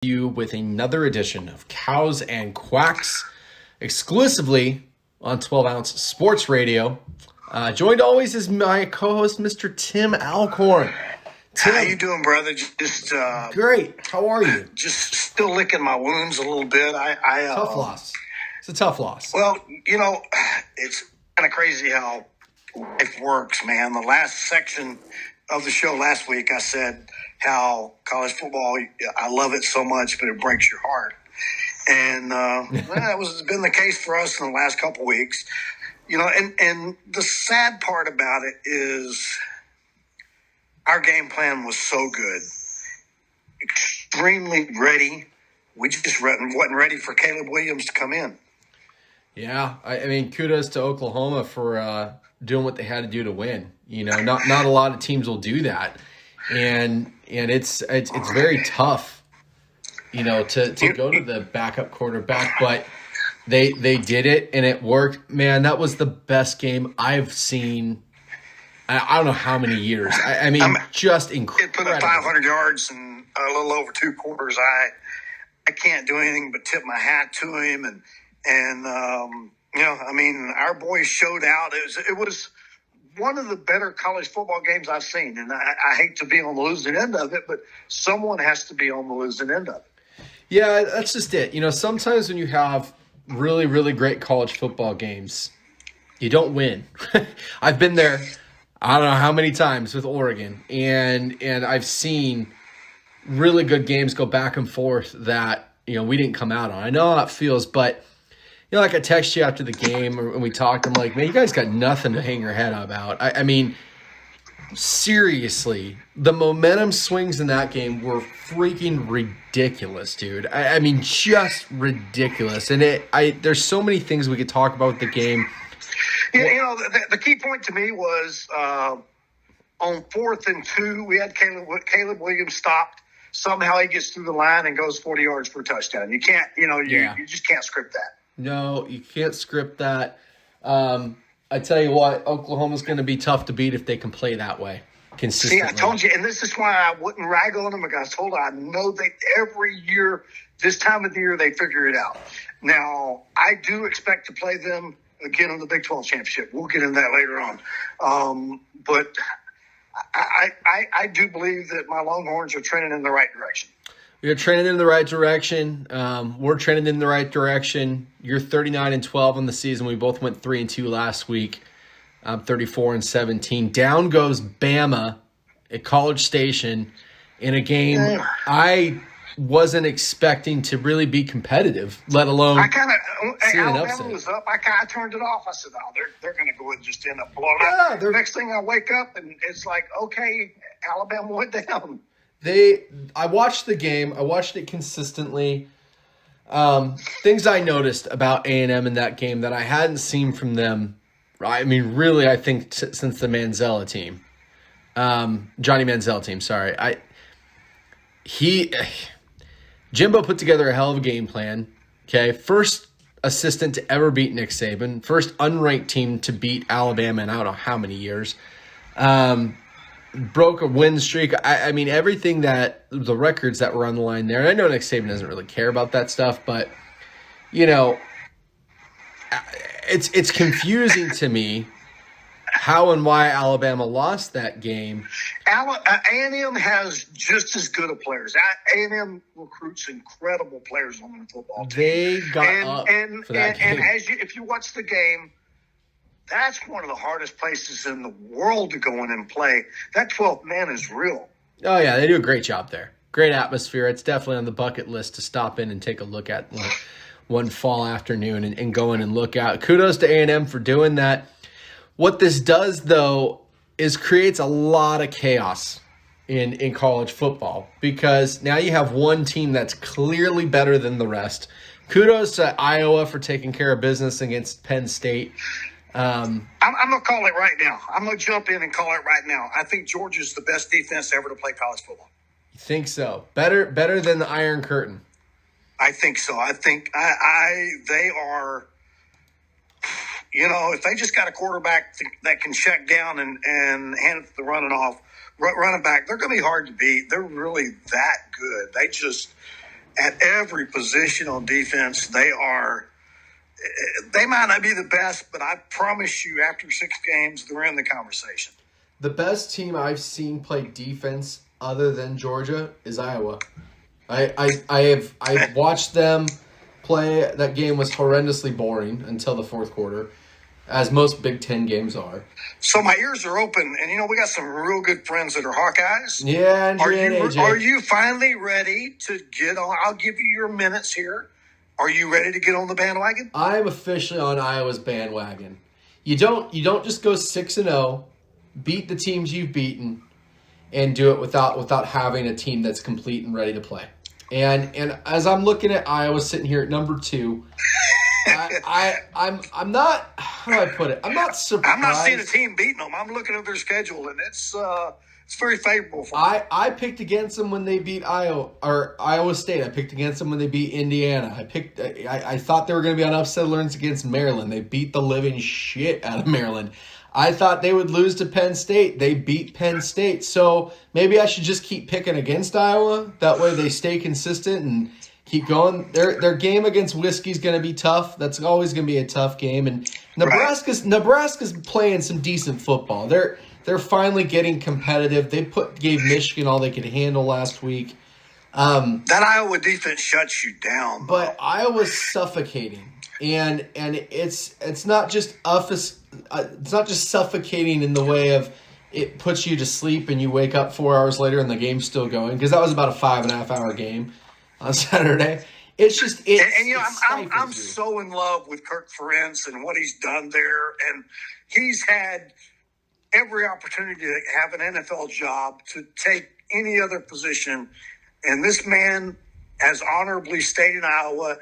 you with another edition of Cows and Quacks, exclusively on 12 Ounce Sports Radio. Joined always is my co-host, Mr. Tim Alcorn. Tim, how you doing, brother? Just great. How are you? Just still licking my wounds a little bit. Tough loss. It's a tough loss. Well, it's kind of crazy how life works, man. The last section of the show last week, I said how college football, I love it so much, but it breaks your heart. And that was been the case for us in the last couple weeks. And the sad part about it is our game plan was so good, extremely ready. We just wasn't ready for Caleb Williams to come in. Yeah, I mean, kudos to Oklahoma for doing what they had to do to win. Not a lot of teams will do that, and it's very tough, to go to the backup quarterback, but they did it and it worked. Man, that was the best game I've seen. I don't know how many years. I mean, just incredible. It put up 500 yards in a little over 2 quarters. I can't do anything but tip my hat to him, and our boys showed out. It was one of the better college football games I've seen, and I hate to be on the losing end of it, but someone has to be on the losing end of it. Yeah, that's just it. Sometimes when you have really, really great college football games, you don't win. I've been there, I don't know how many times with Oregon, and I've seen really good games go back and forth that, we didn't come out on. I know how it feels, but, like I text you after the game and we talked, I'm like, man, you guys got nothing to hang your head about. I mean, seriously, the momentum swings in that game were freaking ridiculous, dude. I mean, just ridiculous. And there's so many things we could talk about with the game. The key point to me was on 4th and 2, we had Caleb Williams stopped. Somehow he gets through the line and goes 40 yards for a touchdown. You can't, you just can't script that. No, you can't script that. I tell you what, Oklahoma's going to be tough to beat if they can play that way consistently. See, I told you, and this is why I wouldn't rag on them because I know that every year, this time of the year, they figure it out. Now, I do expect to play them again in the Big 12 championship. We'll get into that later on. But I do believe that my Longhorns are trending in the right direction. You're trending in the right direction. We're trending in the right direction. You're 39-12 on the season. We both went 3-2 last week. 34-17. Down goes Bama at College Station in a game I wasn't expecting to really be competitive, let alone Alabama was up. I turned it off. I said, they're going to go and just end up blowing out. The next thing I wake up and it's like, okay, Alabama went down. I watched the game. I watched it consistently. Things I noticed about A&M in that game that I hadn't seen from them. I mean, really, I think since the Manziel team, Johnny Manziel team. Sorry, Jimbo put together a hell of a game plan. Okay, first assistant to ever beat Nick Saban, first unranked team to beat Alabama in I don't know how many years. Broke a win streak. I mean, everything that the records that were on the line there. I know Nick Saban doesn't really care about that stuff, but it's confusing to me how and why Alabama lost that game. A&M has just as good of players. A&M recruits incredible players on their football team. They got up for that game. And if you watch the game, that's one of the hardest places in the world to go in and play. That 12th man is real. Oh, yeah, they do a great job there. Great atmosphere. It's definitely on the bucket list to stop in and take a look at one fall afternoon and go in and look out. Kudos to A&M for doing that. What this does, though, is creates a lot of chaos in college football because now you have one team that's clearly better than the rest. Kudos to Iowa for taking care of business against Penn State. I'm going to call it right now. I'm going to jump in and call it right now. I think Georgia's the best defense ever to play college football. You think so? Better than the Iron Curtain. I think so. I think they are, if they just got a quarterback that can check down and hand it to the running back, they're going to be hard to beat. They're really that good. at every position on defense. They might not be the best, but I promise you, after 6 games, they're in the conversation. The best team I've seen play defense other than Georgia is Iowa. I've watched them play. That game was horrendously boring until the fourth quarter, as most Big Ten games are. So my ears are open, and we got some real good friends that are Hawkeyes. Yeah, and AJ. Are you finally ready to get on? I'll give you your minutes here. Are you ready to get on the bandwagon? I'm officially on Iowa's bandwagon. You don't just go 6-0, beat the teams you've beaten, and do it without having a team that's complete and ready to play. And as I'm looking at Iowa sitting here at number 2, I'm not, how do I put it? I'm not surprised. I'm not seeing a team beating them. I'm looking at their schedule, and it's very favorable for them. I picked against them when they beat Iowa State. I picked against them when they beat Indiana. I thought they were going to be on upset alerts against Maryland. They beat the living shit out of Maryland. I thought they would lose to Penn State. They beat Penn State. So maybe I should just keep picking against Iowa. That way they stay consistent and keep going. Their game against Whiskey's going to be tough. That's always going to be a tough game. And Nebraska's playing some decent football. They're finally getting competitive. They gave Michigan all they could handle last week. That Iowa defense shuts you down. But Iowa's suffocating. And it's not just it's not just suffocating in the way of it puts you to sleep and you wake up 4 hours later and the game's still going, because that was about a 5.5 hour game on Saturday. It's just I'm so in love with Kirk Ferentz and what he's done there, and he's had every opportunity to have an NFL job, to take any other position, and this man has honorably stayed in Iowa.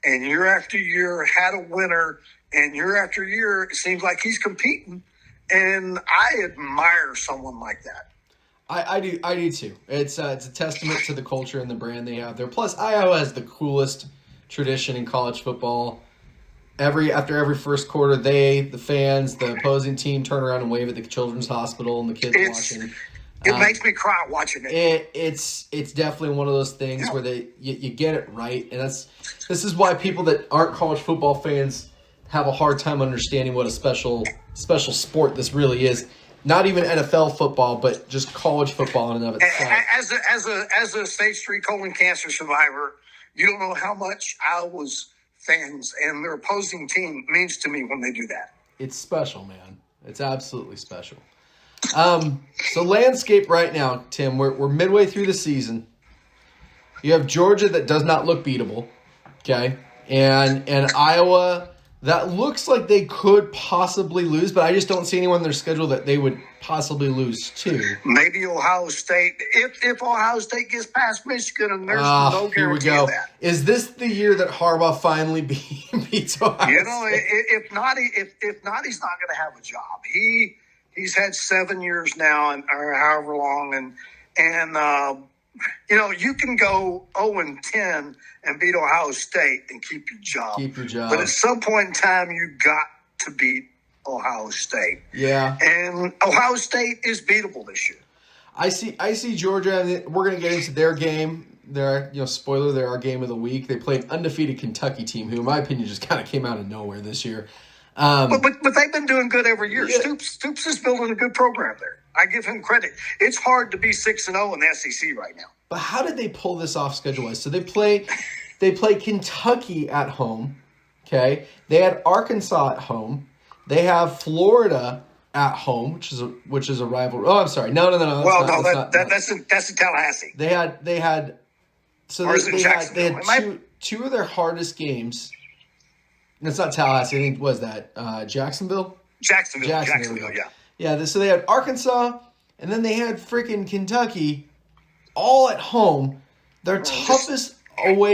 And year after year had a winner, and year after year it seems like he's competing, and I admire someone like that. I do too. It's a testament to the culture and the brand they have there. Plus, Iowa has the coolest tradition in college football. After every first quarter, the fans, the opposing team turn around and wave at the children's hospital and the kids watching. It makes me cry watching it. It's definitely one of those things where you get it right, and this is why people that aren't college football fans have a hard time understanding what a special sport this really is. Not even NFL football, but just college football in and of itself. As a stage 3 colon cancer survivor, you don't know how much Iowa's fans and their opposing team means to me when they do that. It's special, man. It's absolutely special. So landscape right now, Tim, we're midway through the season. You have Georgia that does not look beatable, okay? And Iowa that looks like they could possibly lose, but I just don't see anyone in their schedule that they would possibly lose to. Maybe Ohio State. If Ohio State gets past Michigan, and there's no guarantee of that. Is this the year that Harbaugh finally beats Ohio State? If not, he's not going to have a job. He's had 7 years now, or however long, and you can go 0-10 and beat Ohio State and keep your job. But at some point in time, you got to beat Ohio State. Yeah. And Ohio State is beatable this year. I see Georgia, and we're going to get into their game. Spoiler, they're our game of the week. They played an undefeated Kentucky team, who, in my opinion, just kind of came out of nowhere this year. But they've been doing good every year. Yeah. Stoops is building a good program there. I give him credit. It's hard to be 6-0 in the SEC right now. But how did they pull this off schedule-wise? So they play Kentucky at home. Okay, they had Arkansas at home. They have Florida at home, which is a rival. Oh, I'm sorry. No. That's in Tallahassee. They had. So they had two of their hardest games. It's not Tallahassee. I think was that Jacksonville. Jacksonville. Yeah. Yeah. So they had Arkansas, and then they had freaking Kentucky, all at home. Their toughest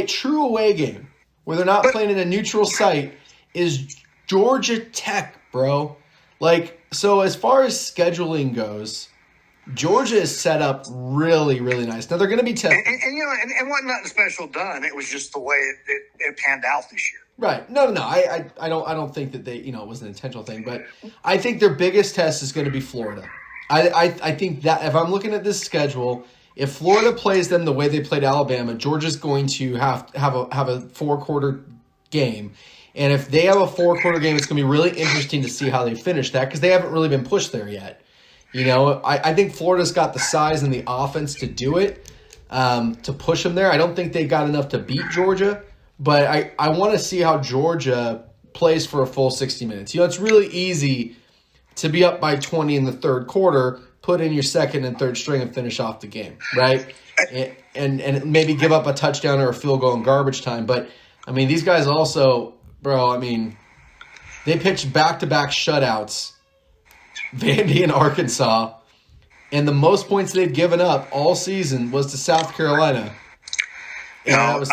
true away game, where they're not playing in a neutral site, is Georgia Tech, bro. So as far as scheduling goes, Georgia is set up really, really nice. Now they're going to be tough. And what nothing special done. It was just the way it panned out this year. Right. No. I don't think that they, it was an intentional thing, but I think their biggest test is going to be Florida. I think that if I'm looking at this schedule, If Florida plays them the way they played Alabama, Georgia's going to have a 4-quarter game. And if they have a 4-quarter game, it's going to be really interesting to see how they finish that because they haven't really been pushed there yet. I think Florida's got the size and the offense to do it, to push them there. I don't think they got enough to beat Georgia, but I want to see how Georgia plays for a full 60 minutes. It's really easy to be up by 20 in the third quarter, put in your second and third string and finish off the game, right? And maybe give up a touchdown or a field goal in garbage time. But, these guys also, bro, they pitched back-to-back shutouts, Vandy and Arkansas, and the most points they've given up all season was to South Carolina. Like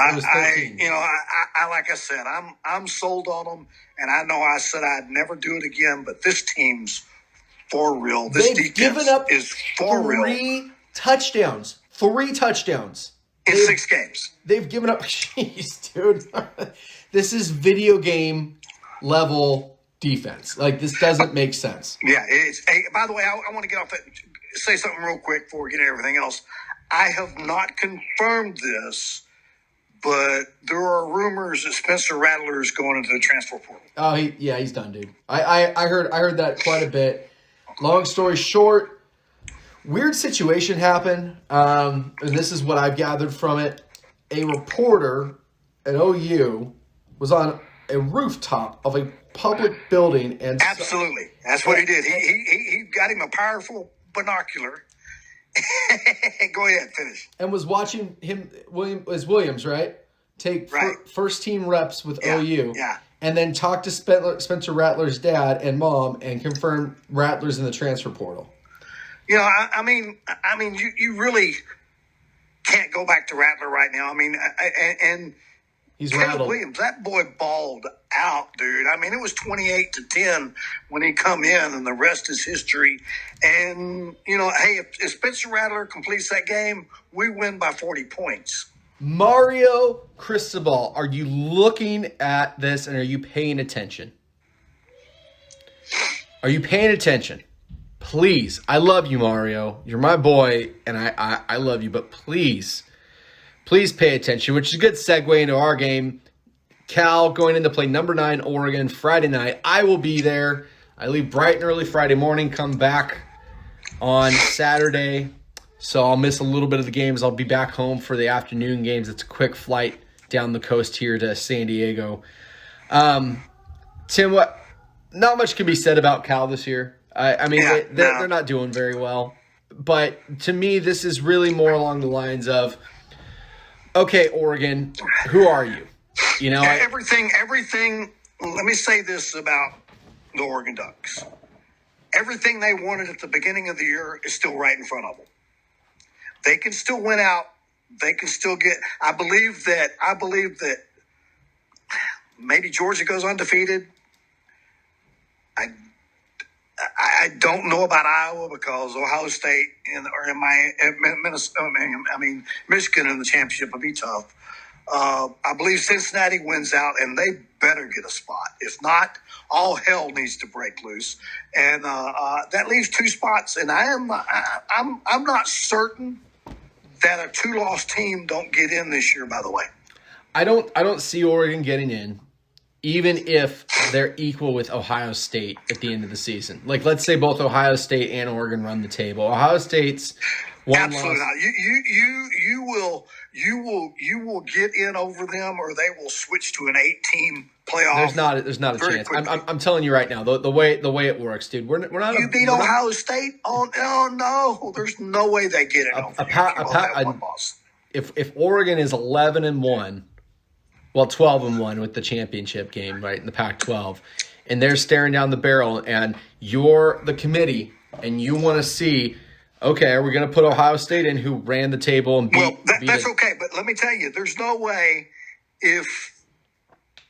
I said, I'm sold on them, and I know I said I'd never do it again, but this team's for real. This defense is for real. 3 touchdowns. 3 touchdowns. In 6 games. They've given up. Jeez, dude. This is video game level defense. Like, this doesn't make sense. Yeah. By the way, I want to get off that. Say something real quick before we get into everything else. I have not confirmed this, but there are rumors that Spencer Rattler is going into the transfer portal. Oh, he's done, dude. I heard that quite a bit. Long story short, weird situation happened, and this is what I've gathered from it. A reporter at OU was on a rooftop of a public building, and absolutely, that's what he did. He got him a powerful binocular. Go ahead, finish. And was watching him, Williams, right? Take first team reps with OU. Yeah. And then talk to Spencer Rattler's dad and mom and confirm Rattler's in the transfer portal. You really can't go back to Rattler right now. And he's Caleb rattled. Williams, that boy balled out, dude. It was 28-10 when he come in, and the rest is history. And, hey, if Spencer Rattler completes that game, we win by 40 points. Mario Cristobal, are you looking at this and are you paying attention? Are you paying attention? Please, I love you, Mario. You're my boy, and I love you, but please pay attention, which is a good segue into our game. Cal going in to play number 9 Oregon Friday night. I will be there. I leave bright and early Friday morning, come back on Saturday. So I'll miss a little bit of the games. I'll be back home for the afternoon games. It's a quick flight down the coast here to San Diego. Tim, not much can be said about Cal this year. They're not doing very well. But to me, this is really more along the lines of, okay, Oregon, who are you? Everything. Let me say this about the Oregon Ducks. Everything they wanted at the beginning of the year is still right in front of them. They can still win out. They can still get. I believe that maybe Georgia goes undefeated. I don't know about Iowa because Ohio State Michigan in the championship would be tough. I believe Cincinnati wins out, and they better get a spot. If not, all hell needs to break loose, and that leaves 2 spots. And I'm not certain that a 2-loss team don't get in this year. By the way, I don't see Oregon getting in, even if they're equal with Ohio State at the end of the season. Like, let's say both Ohio State and Oregon run the table. Ohio State's one absolutely loss. Not. You will get in over them, or they will switch to an 8-team playoff. There's not a chance. I'm telling you right now, the way it works, dude. We're not. You beat Ohio State on? Oh no, there's no way they get it. If Oregon is 11-1, well, 12-1 with the championship game, right, in the Pac-12, and they're staring down the barrel, and you're the committee, and you want to see, okay, are we going to put Ohio State in, who ran the table and beat? That's okay, but let me tell you, there's no way if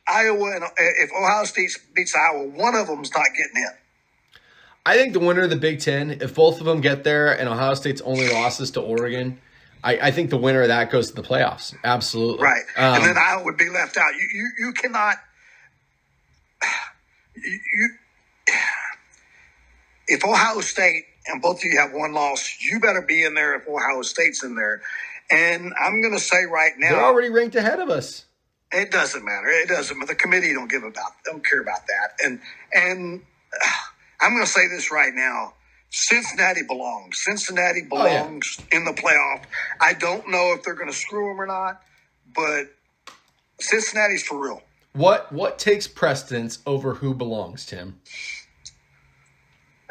Ohio State beats Iowa, one of them's not getting in. I think the winner of the Big Ten, if both of them get there, and Ohio State's only losses to Oregon, I think the winner of that goes to the playoffs. Absolutely. Right. And then Iowa would be left out. You cannot if Ohio State and both of you have one loss, you better be in there if Ohio State's in there. And I'm going to say right now, they're already ranked ahead of us. It doesn't matter. It doesn't. But the committee don't care about that. And I'm going to say this right now. Cincinnati belongs. Cincinnati belongs in the playoff. I don't know if they're going to screw them or not, but Cincinnati's for real. What takes precedence over who belongs, Tim?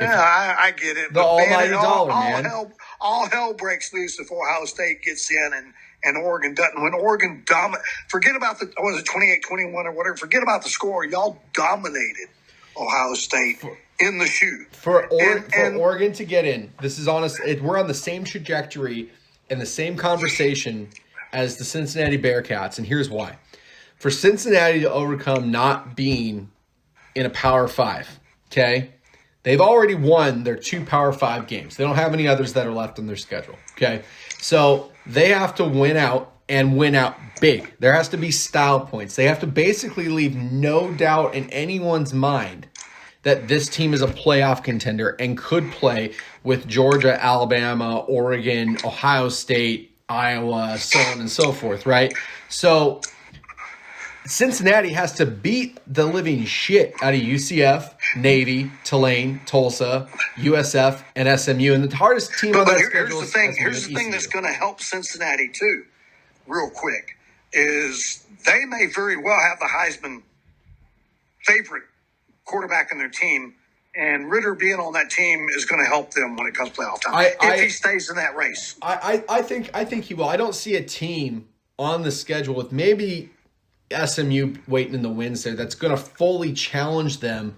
Yeah, I get it. The almighty dollar, man. All hell breaks loose if Ohio State gets in and Oregon doesn't. When Oregon forget about the, was it 28-21 or whatever, forget about the score. Y'all dominated Ohio State in the shoe. For Oregon to get in, this is honest. We're on the same trajectory and the same conversation as the Cincinnati Bearcats, and here's why. For Cincinnati to overcome not being in a Power 5, okay? They've already won their 2 Power 5 games. They don't have any others that are left on their schedule, okay? So they have to win out and win out big. There has to be style points. They have to basically leave no doubt in anyone's mind that this team is a playoff contender and could play with Georgia, Alabama, Oregon, Ohio State, Iowa, so on and so forth, right? So Cincinnati has to beat the living shit out of UCF, Navy, Tulane, Tulsa, USF, and SMU. And the hardest team on that schedule is SMU. Here's the thing that's going to help Cincinnati, too, real quick, is they may very well have the Heisman favorite quarterback in their team, and Ritter being on that team is going to help them when it comes playoff time, if he stays in that race. I think he will. I don't see a team on the schedule with maybe SMU waiting in the wings there that's going to fully challenge them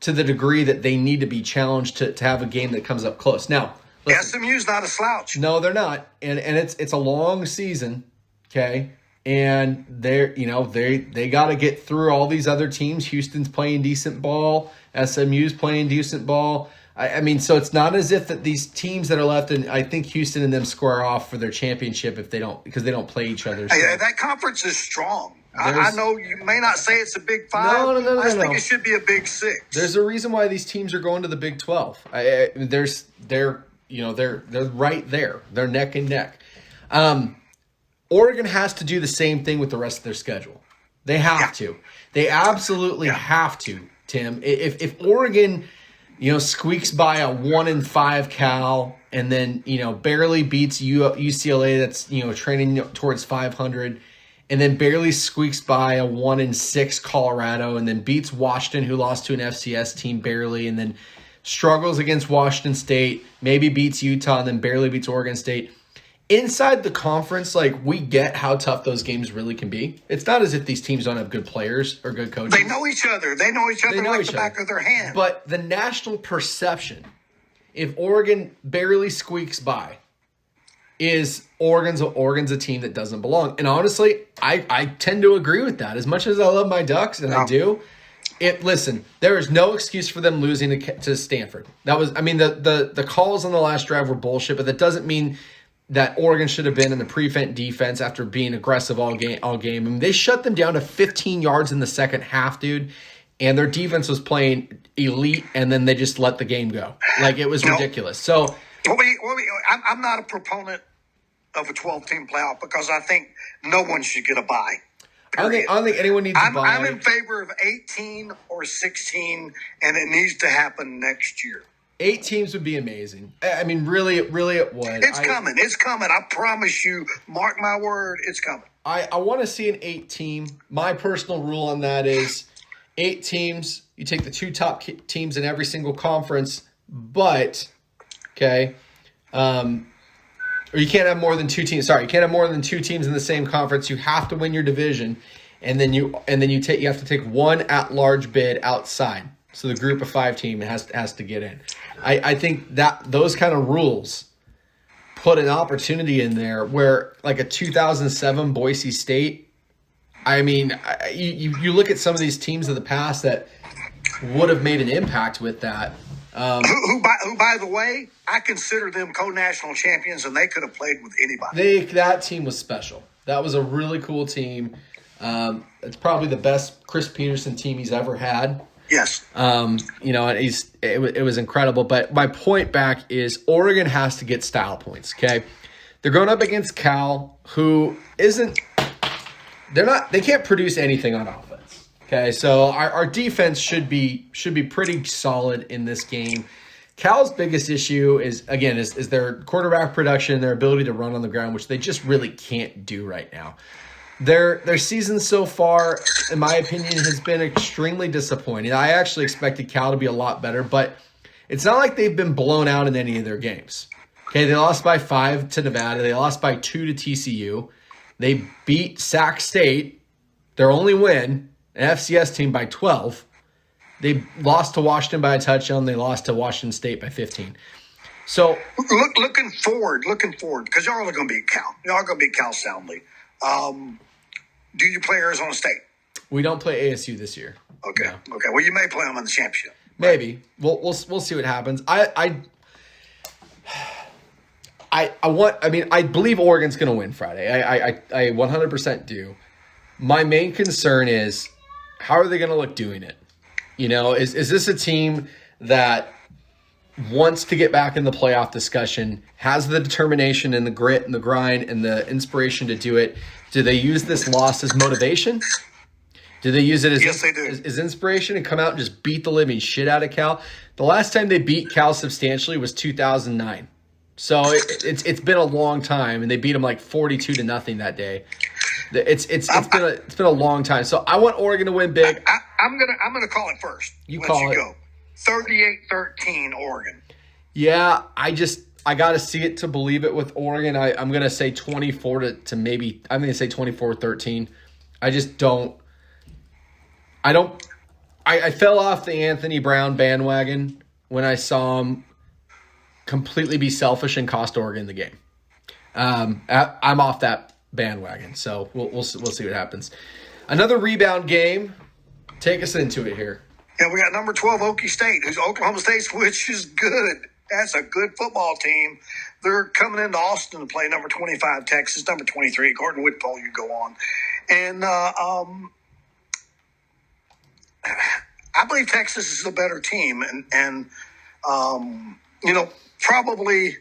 to the degree that they need to be challenged to have a game that comes up close. Now, listen, SMU's not a slouch. No, they're not, and it's a long season, okay. And they got to get through all these other teams. Houston's playing decent ball. SMU's playing decent ball. I mean, so it's not as if that these teams that are left, and I think Houston and them square off for their championship because they don't play each other. So. Hey, that conference is strong. I know you may not say it's a Big 5. No. I think it should be a Big 6. There's a reason why these teams are going to the Big 12. They're right there. They're neck and neck. Oregon has to do the same thing with the rest of their schedule. They have to. They absolutely have to, Tim. If Oregon, squeaks by a 1-5 Cal and then, barely beats UCLA that's, training towards 500, and then barely squeaks by a 1-6 Colorado, and then beats Washington, who lost to an FCS team barely, and then struggles against Washington State, maybe beats Utah, and then barely beats Oregon State. Inside the conference, we get how tough those games really can be. It's not as if these teams don't have good players or good coaches. They know each other. They know each other like the back of their hand. But the national perception, if Oregon barely squeaks by, is Oregon's a team that doesn't belong. And honestly, I tend to agree with that. As much as I love my Ducks, and I do, listen, there is no excuse for them losing to Stanford. The calls on the last drive were bullshit, but that doesn't mean that Oregon should have been in the prevent defense after being aggressive all game. I mean, they shut them down to 15 yards in the second half, dude, and their defense was playing elite, and then they just let the game go. It was ridiculous. So, I'm not a proponent of a 12-team playoff because I think no one should get a bye. I don't think anyone needs a bye. I'm in favor of 18 or 16, and it needs to happen next year. 8 teams would be amazing. I mean, really it would. It's coming. It's coming. I promise you. Mark my word. It's coming. I want to see an 8 team. My personal rule on that is 8 teams. You take the 2 top teams in every single conference, but or you can't have more than 2 teams. Sorry, you can't have more than 2 teams in the same conference. You have to win your division, and then you have to take one at-large bid outside. So the group of 5 team has to get in. I think that those kind of rules put an opportunity in there where, like a 2007 Boise State, I mean, you look at some of these teams of the past that would have made an impact with that. Who, by the way, I consider them co-national champions, and they could have played with anybody. That team was special. That was a really cool team. It's probably the best Chris Peterson team he's ever had. Yes. And it was incredible. But my point back is Oregon has to get style points. Okay, they're going up against Cal, who they can't produce anything on offense. Okay, so our defense should be pretty solid in this game. Cal's biggest issue is their quarterback production, their ability to run on the ground, which they just really can't do right now. Their season so far, in my opinion, has been extremely disappointing. I actually expected Cal to be a lot better, but it's not like they've been blown out in any of their games. Okay, they lost by 5 to Nevada. They lost by 2 to TCU. They beat Sac State, their only win, an FCS team, by 12. They lost to Washington by a touchdown. They lost to Washington State by 15. So looking forward, because y'all are going to beat Cal. Y'all are going to beat Cal soundly. Do you play Arizona State? We don't play ASU this year. Okay. No. Okay. Well, you may play them in the championship. Maybe. We'll see what happens. I believe Oregon's going to win Friday. I 100% do. My main concern is how are they going to look doing it? Is this a team that wants to get back in the playoff discussion, has the determination and the grit and the grind and the inspiration to do it? Do they use this loss as motivation? Do they use it as inspiration and come out and just beat the living shit out of Cal? The last time they beat Cal substantially was 2009. So it's been a long time, and they beat them like 42-0 that day. It's been a long time. So I want Oregon to win big. I'm gonna call it first. You call it. Go 38-13 Oregon. Yeah, I got to see it to believe it with Oregon. I'm going to say 24 to maybe – I'm going to say 24-13. I just don't – I fell off the Anthony Brown bandwagon when I saw him completely be selfish and cost Oregon the game. I'm off that bandwagon, so we'll see what happens. Another rebound game. Take us into it here. Yeah, we got number 12 Okie State, who's Oklahoma State, which is good. That's a good football team. They're coming into Austin to play number 25 Texas, number 23. According to which poll you go on. And I believe Texas is the better team. And probably,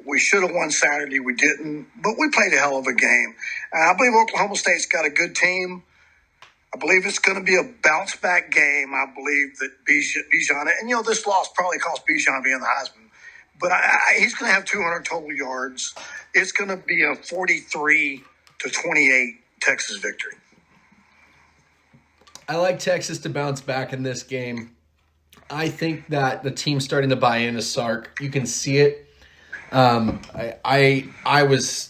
we should have won Saturday. We didn't. But we played a hell of a game. I believe Oklahoma State's got a good team. I believe it's going to be a bounce-back game. I believe that Bijan, and this loss probably cost Bijan being the Heisman, but he's going to have 200 total yards. It's going to be a 43-28 Texas victory. I like Texas to bounce back in this game. I think that the team's starting to buy into Sark. You can see it. I was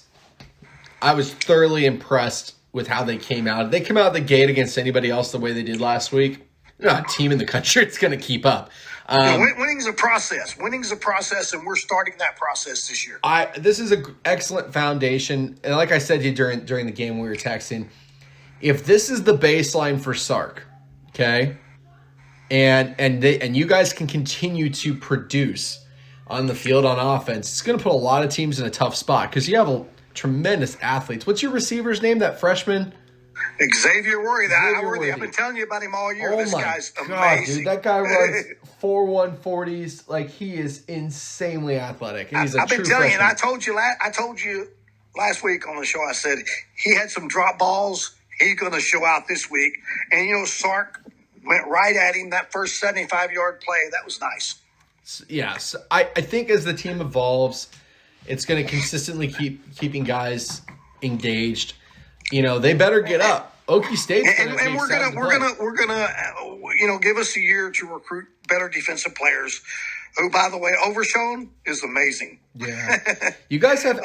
thoroughly impressed with how they came out. If they come out of the gate against anybody else the way they did last week, there's not a team in the country that's going to keep up. Winning's a process. And we're starting that process this year. This is an excellent foundation. And like I said to you during the game when we were texting, if this is the baseline for Sark, okay, and you guys can continue to produce on the field on offense, it's going to put a lot of teams in a tough spot because you have tremendous athletes. What's your receiver's name, that freshman? Xavier Worthy. I've been telling you about him all year. This guy's amazing. Dude, that guy runs 4.1 40s. Like, he is insanely athletic. And he's I've been telling freshman. you, and I told you last week on the show, I said he had some drop balls. He's going to show out this week. And, Sark went right at him that first 75-yard play. That was nice. Yes. I think as the team evolves, it's going to consistently keeping guys engaged. They better get up. Okie State's and we're gonna give us a year to recruit better defensive players. Who, by the way, Overshown is amazing. Yeah, you guys have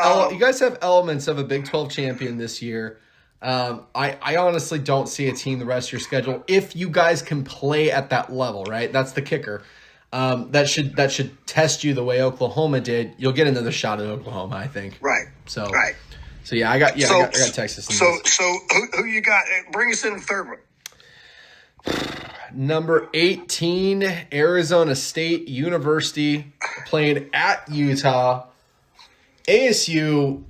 elements of a Big 12 champion this year. I honestly don't see a team the rest of your schedule if you guys can play at that level. Right, that's the kicker. That should test you the way Oklahoma did. You'll get another shot at Oklahoma, I think. Right. So right. So yeah, I got Texas. So who you got? Bring us in the third one. Number 18, Arizona State University playing at Utah. ASU.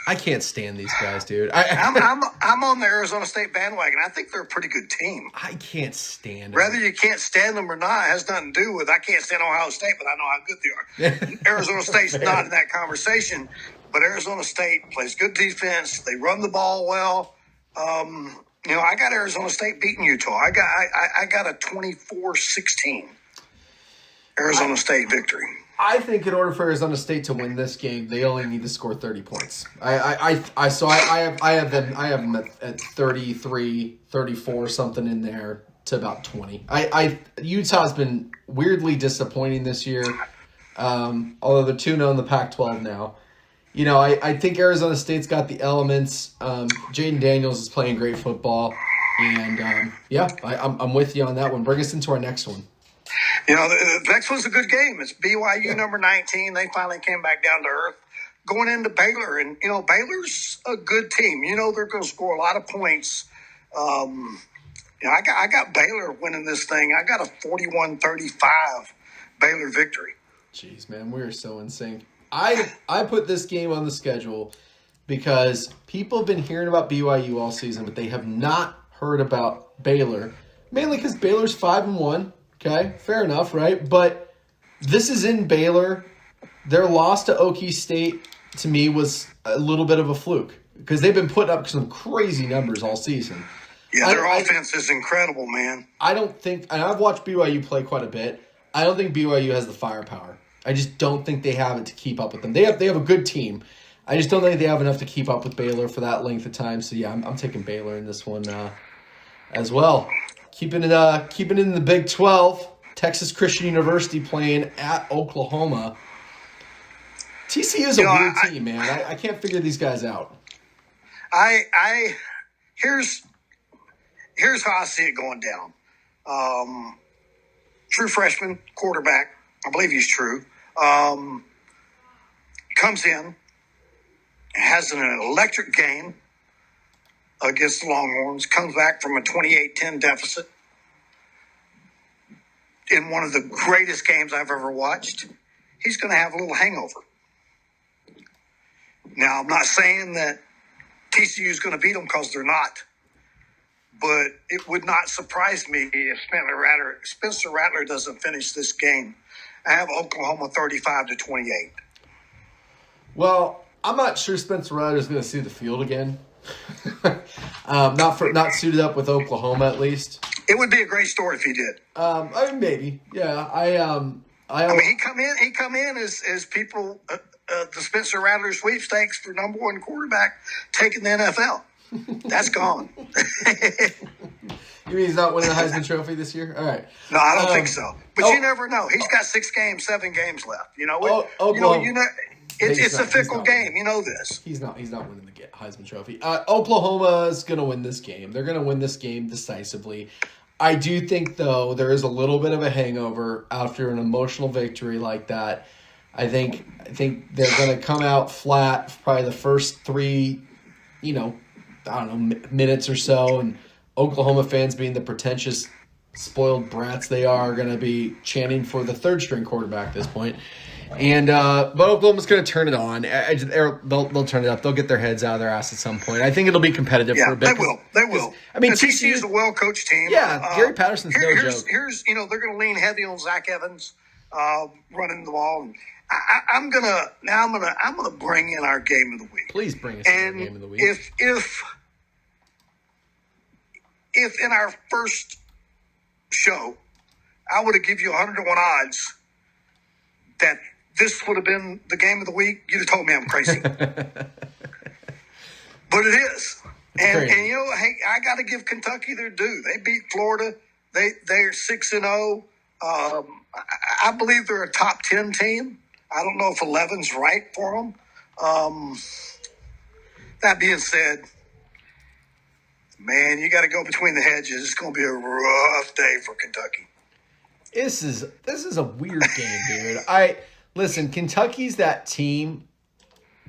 I can't stand these guys, dude. I'm on the Arizona State bandwagon. I think they're a pretty good team. I can't stand them. Whether you can't stand them or not has nothing to do with I can't stand Ohio State, but I know how good they are. Arizona State's not in that conversation, but Arizona State plays good defense. They run the ball well. I got Arizona State beating Utah. I got a 24-16 Arizona State victory. I think in order for Arizona State to win this game, they only need to score 30 points. I have them at 33, 34, something in there to about 20. Utah's been weirdly disappointing this year. Although they're 2-0 in the Pac-12 now. I think Arizona State's got the elements. Jaden Daniels is playing great football. And, I'm with you on that one. Bring us into our next one. The next one's a good game. It's BYU number 19. They finally came back down to earth. Going into Baylor, and, Baylor's a good team. They're going to score a lot of points. I got Baylor winning this thing. I got a 41-35 Baylor victory. Jeez, man, we're so in sync. I put this game on the schedule because people have been hearing about BYU all season, but they have not heard about Baylor. Mainly because Baylor's 5-1. Okay, fair enough, right? But this is in Baylor. Their loss to Okie State, to me, was a little bit of a fluke because they've been putting up some crazy numbers all season. Yeah, their offense is incredible, man. I don't think, and I've watched BYU play quite a bit. I don't think BYU has the firepower. I just don't think they have it to keep up with them. They have a good team. I just don't think they have enough to keep up with Baylor for that length of time. So yeah, I'm taking Baylor in this one as well. Keeping it in the Big 12, Texas Christian University playing at Oklahoma. TCU is a weird team, man. I can't figure these guys out. Here's how I see it going down. True freshman quarterback, I believe he's true. Comes in, has an electric game against the Longhorns, comes back from a 28-10 deficit in one of the greatest games I've ever watched. He's going to have a little hangover. Now, I'm not saying that TCU is going to beat them because they're not, but it would not surprise me if Spencer Rattler doesn't finish this game. I have Oklahoma 35-28. Well, I'm not sure Spencer Rattler is going to see the field again. Not suited up with Oklahoma, at least. It would be a great story if he did. Maybe, yeah. He come in as people the Spencer Rattler sweepstakes for number one quarterback taking the NFL. That's gone. You mean he's not winning the Heisman Trophy this year? All right. No, I don't think so. But you never know. He's got 7 games left. It's a fickle game. You know this. He's not winning the Heisman Trophy. Oklahoma is going to win this game. They're going to win this game decisively. I do think, though, there is a little bit of a hangover after an emotional victory like that. I think they're going to come out flat for probably the first 3, minutes or so, and Oklahoma fans, being the pretentious, spoiled brats they are going to be chanting for the third-string quarterback at this point. And but Oklahoma's going to turn it on. They'll turn it up. They'll get their heads out of their ass at some point. I think it'll be competitive for a bit. They will. I mean, TCU is a well-coached team. Yeah, Gary Patterson's no joke. They're going to lean heavy on Zach Evans running the ball. And I'm gonna bring in our game of the week. Please bring us in our game of the week. If in our first show, I would have given you 100 to 1 odds that this would have been the game of the week, you'd have told me I'm crazy. But it is. And hey, I got to give Kentucky their due. They beat Florida. They're 6-0. I believe they're a top 10 team. I don't know if 11's right for them. That being said, man, you got to go between the hedges. It's going to be a rough day for Kentucky. This is a weird game, dude. Listen, Kentucky's that team,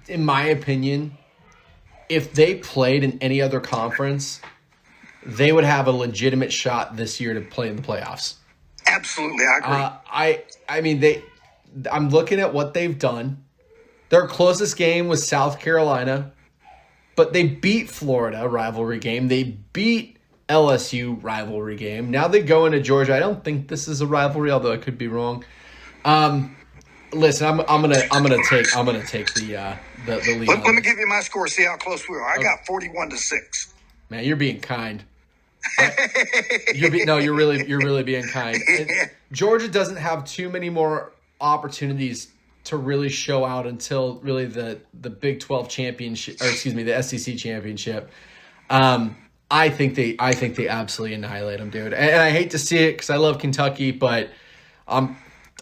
in my opinion, if they played in any other conference, they would have a legitimate shot this year to play in the playoffs. Absolutely, I agree. I'm looking at what they've done. Their closest game was South Carolina. but they beat Florida, rivalry game. They beat LSU, rivalry game. Now they go into Georgia. I don't think this is a rivalry, although I could be wrong. Listen, I'm gonna take the lead. Let me give you my score. See how close we are. I got 41-6. Man, you're being kind. You're really being kind. Georgia doesn't have too many more opportunities to really show out until really the Big 12 championship, or excuse me, the SEC championship. I think they absolutely annihilate them, dude. And I hate to see it because I love Kentucky, but I'm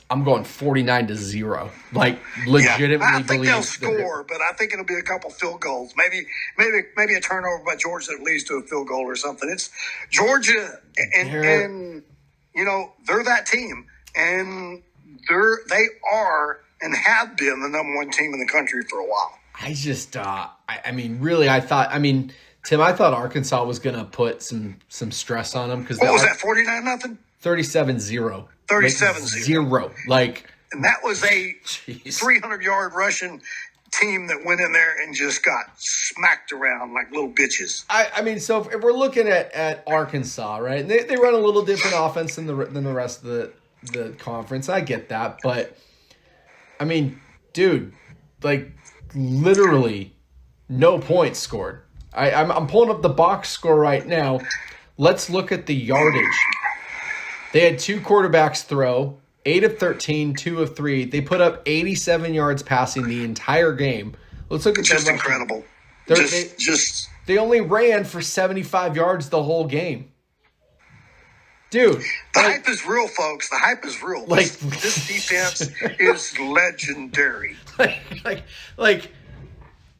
going 49-0. Like, legitimately I think believe they'll score, but I think it'll be a couple field goals. Maybe a turnover by Georgia that leads to a field goal or something. It's Georgia, and you know, they're that team, and they are and have been the number one team in the country for a while. I just, I mean, really, Tim, I thought Arkansas was going to put some stress on them. Because what was that, 49-0? 37-0. 37-0. Like, and that was a 300-yard Russian team that went in there and just got smacked around like little bitches. I mean, so if we're looking at Arkansas, right? They run a little different offense than the rest of the conference. I get that, but I mean, dude, like literally no points scored. I'm pulling up the box score right now. Let's look at the yardage. They had 2 quarterbacks throw, 8 of 13, 2 of 3. They put up 87 yards passing the entire game. Let's look at just incredible. They only ran for 75 yards the whole game. Dude. The hype is real, folks. The hype is real. This defense is legendary. Like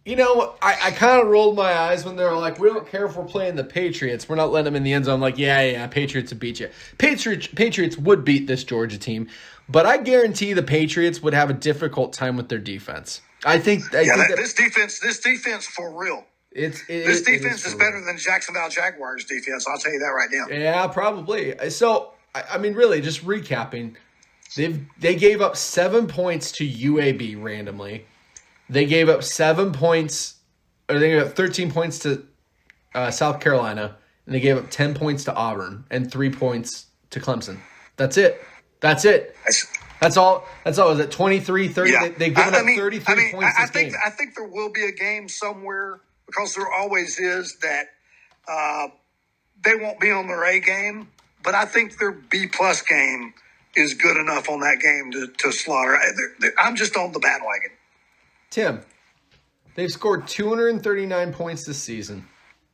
you know, I kind of rolled my eyes when they were like, we don't care if we're playing the Patriots. We're not letting them in the end zone. I'm like, yeah, Patriots would beat you. Patriots would beat this Georgia team, but I guarantee the Patriots would have a difficult time with their defense. This defense for real. This defense is better than Jacksonville Jaguars defense. I'll tell you that right now. Yeah, probably. So, I mean, really, just recapping, they gave up 7 points to UAB randomly. They gave up 7 points, or they gave up 13 points to South Carolina, and they gave up 10 points to Auburn and 3 points to Clemson. That's it. That's all. Is it 23, 30? Yeah. They've given up 33 points this game. I think there will be a game somewhere, because there always is, that they won't be on their A game, but I think their B-plus game is good enough on that game to slaughter. I'm just on the bandwagon. Tim, they've scored 239 points this season.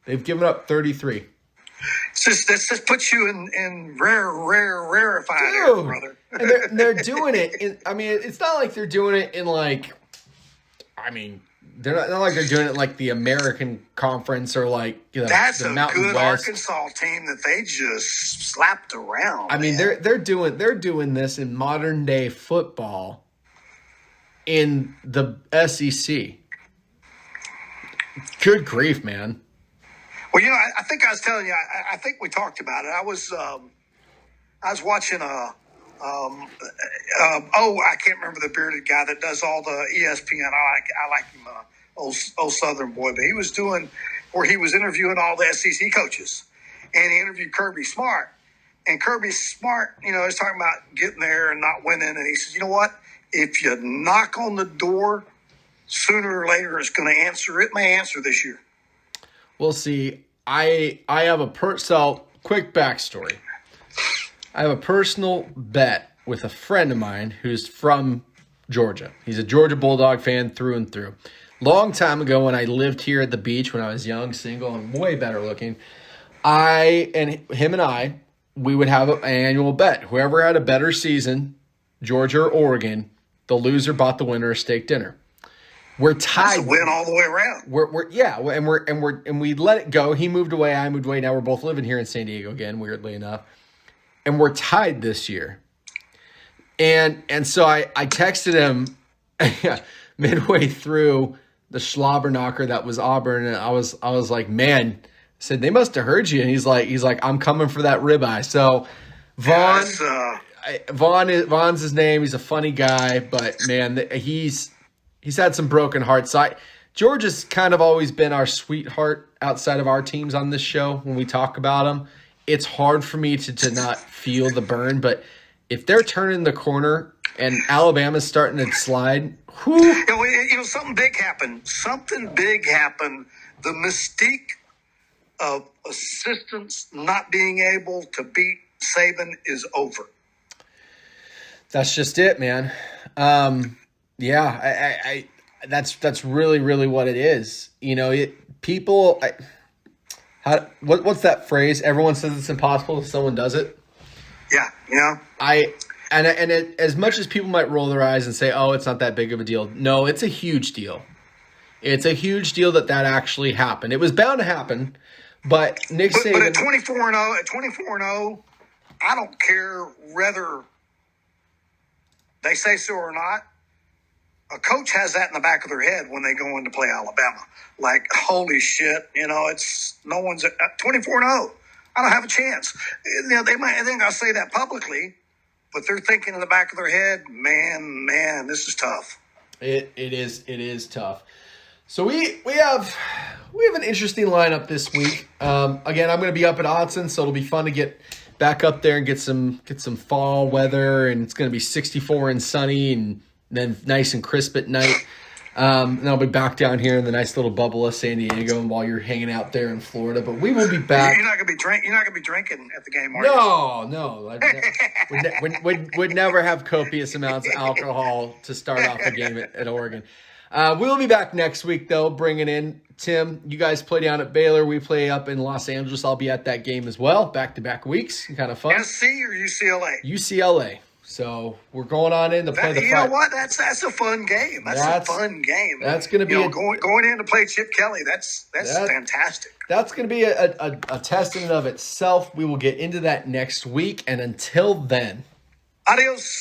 They've given up 33. This just puts you in rarefied air, brother. And they're doing it. It's not like they're doing it in like, they're not like they're doing it like the American Conference or like that's the Mountain good West. Arkansas team that they just slapped around. They're doing this in modern day football. In the SEC. Good grief, man. Well, I think I was telling you, I think we talked about it. I was watching I can't remember the bearded guy that does all the ESPN. I like him, old Southern boy, but he was doing where he was interviewing all the SEC coaches, and he interviewed Kirby Smart, and Kirby Smart, is talking about getting there and not winning, and he says, you know what? If you knock on the door, sooner or later it's going to answer. It may answer this year. We'll see. I have so quick backstory. I have a personal bet with a friend of mine who's from Georgia. He's a Georgia Bulldog fan through and through. Long time ago when I lived here at the beach when I was young, single, and way better looking, we would have an annual bet. Whoever had a better season, Georgia or Oregon, the loser bought the winner a steak dinner. We're tied. That's a win all the way around. And we let it go. He moved away. I moved away. Now we're both living here in San Diego again, weirdly enough. And we're tied this year. And so I texted him midway through the slobber knocker that was Auburn, and I was like, man, I said they must have heard you. And he's like, I'm coming for that ribeye. So Vaughn's his name. He's a funny guy, but man, he's had some broken hearts. So Georgia's kind of always been our sweetheart outside of our teams on this show when we talk about them. It's hard for me to not feel the burn, but if they're turning the corner and Alabama's starting to slide, whew. Something big happened. Something big happened. The mystique of assistants not being able to beat Saban is over. That's just it, man. That's really, really what it is. What's that phrase? Everyone says it's impossible if someone does it. Yeah. As much as people might roll their eyes and say, "Oh, it's not that big of a deal," no, it's a huge deal. It's a huge deal that actually happened. It was bound to happen, but Nick Saban. But at 24-0, I don't care whether they say so or not. A coach has that in the back of their head when they go in to play Alabama. Like, holy shit, it's no one's at 24-0. I don't have a chance. They might think I'll say that publicly, but they're thinking in the back of their head, man, this is tough. It is tough. So we have an interesting lineup this week. Again, I'm going to be up at Autzen, so it'll be fun to get back up there and get some fall weather, and it's going to be 64 and sunny, and then nice and crisp at night. And I'll be back down here in the nice little bubble of San Diego while you're hanging out there in Florida. But we will be back. You're not going to be drinking at the game, are you? No. We'd never have copious amounts of alcohol to start off a game at Oregon. We'll be back next week, though, bringing in Tim. You guys play down at Baylor. We play up in Los Angeles. I'll be at that game as well. Back-to-back weeks. Kind of fun. SC or UCLA? UCLA. So we're going on in to play the fight. You know what? That's a fun game. That's a fun game. That's going to be going in to play Chip Kelly. That's fantastic. That's going to be a test in and of itself. We will get into that next week. And until then, adios.